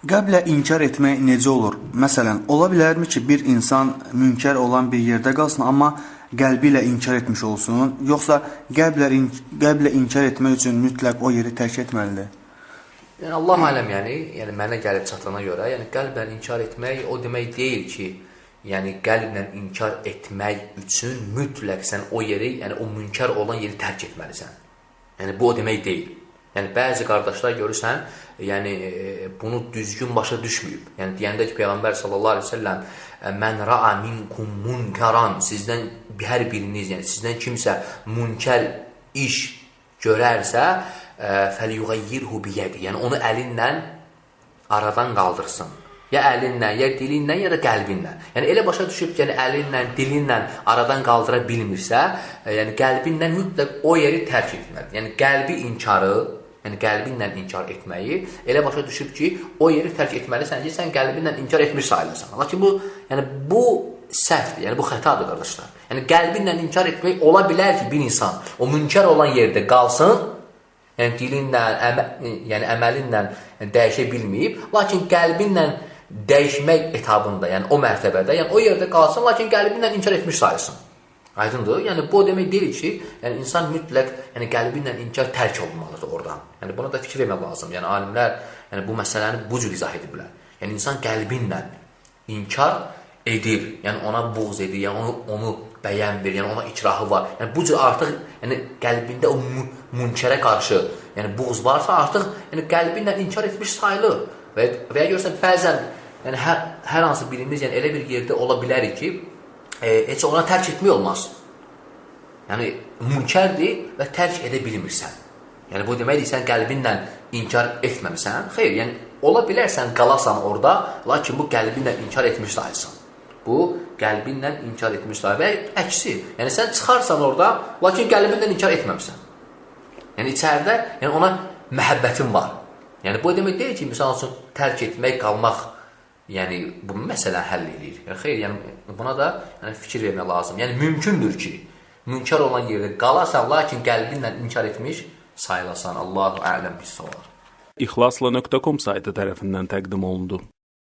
Qəlblə inkar etmək necə olur? Məsələn, ola bilərmi ki, bir insan münkər olan bir yerdə qalsın, amma qəlbi ilə inkar etmiş olsun, yoxsa qəlblə inkar etmək üçün mütləq o yeri tərk etməlidir? Yəni Allah aləm, yəni mənə gəlib çatana görə, yəni qəlblə inkar etmək o demək deyil ki, yəni qəlblə inkar etmək üçün mütləq sən o yeri, yəni o münkər olan yeri tərk etməlisən. Yəni bu o demək deyil. Yəni bəzi qardaşlar görürsən, yəni bunu düzgün başa düşməyib. Yəni deyəndə ki, Peyğəmbər sallallahu əleyhi və səlləm "Mən ra'a minkum munkaran", sizdən hər biriniz, yəni sizdən kimsə münkər iş görərsə, "Fəlyughayyirhu biyədi", yəni onu əlinlə aradan qaldırsın. Ya əlinlə, ya dilinlə, ya da qəlbinlə. Yəni elə başa düşüb ki, yəni əlinlə, dilinlə aradan qaldıra bilmirsə, yəni qəlbinlə mütləq o yeri tərk etməlidir. Yəni qəlbi inkarı, yəni qəlbinlə inkar etməyi elə başa düşüb ki, o yeri tərk etməlisən ki, sən qəlbinlə inkar etmiş sayılırsan. Lakin bu səhvdir, yəni bu xətadır qardaşlar. Yəni qəlbinlə inkar etmək ola bilər ki, bir insan o münkar olan yerdə qalsın, yəni dilinlə, yəni əməlinlə dəyişə bilməyib, lakin qəlbinlə dəyişmək etabında, yəni o mərtəbədə, yəni o yerdə qalsın, lakin qəlbinlə inkar etmiş sayılsın. Aydındır? Yəni bu demək deyil ki, yəni insan mütləq, yəni qəlbinlə inkar tərk olunmalıdır oradan. Yəni buna da fikir vermək lazım. Yəni alimlər, yəni bu məsələni bu cür izah ediblər. Yəni insan qəlbinlə inkar edir, yəni ona buğz edir, yəni onu bəyənmir, yəni ona ikrahı var. Yəni bu cür artıq, yəni qəlbində o münkərə qarşı, yəni buğz varsa, artıq yəni qəlbinlə inkar etmiş sayılır. Və ya görürsən, bəzən yəni hər hansı birimiz yəni elə bir yerdə ola bilərik ki, heç ona tərk etmək olmaz. Yəni münkərdir və tərk edə bilmirsən. Yəni bu deməkdir, sən qəlbinlə inkar etməmisən. Xeyr, yəni ola bilərsən, qalasan orada, lakin bu qəlbinlə inkar etmiş sayılsan. Bu qəlbinlə inkar etmiş sayılır. Və əksi, yəni sən çıxarsan orada, lakin qəlbinlə inkar etməmisən. Yəni içəridə yəni ona məhəbbətin var. Yəni bu demək deyil ki, misal üçün tərk etmək, qalmaq, yəni bu məsələ həll edir. Yəni xeyr, yəni buna da yəni fikir vermək lazım. Yəni mümkündür ki, münkar olan yerdə qalasan, lakin qəlbinlə inkar etmiş sayılasan. Allahu ələm bis-savab. İxlasla.com saytı tərəfindən təqdim olundu.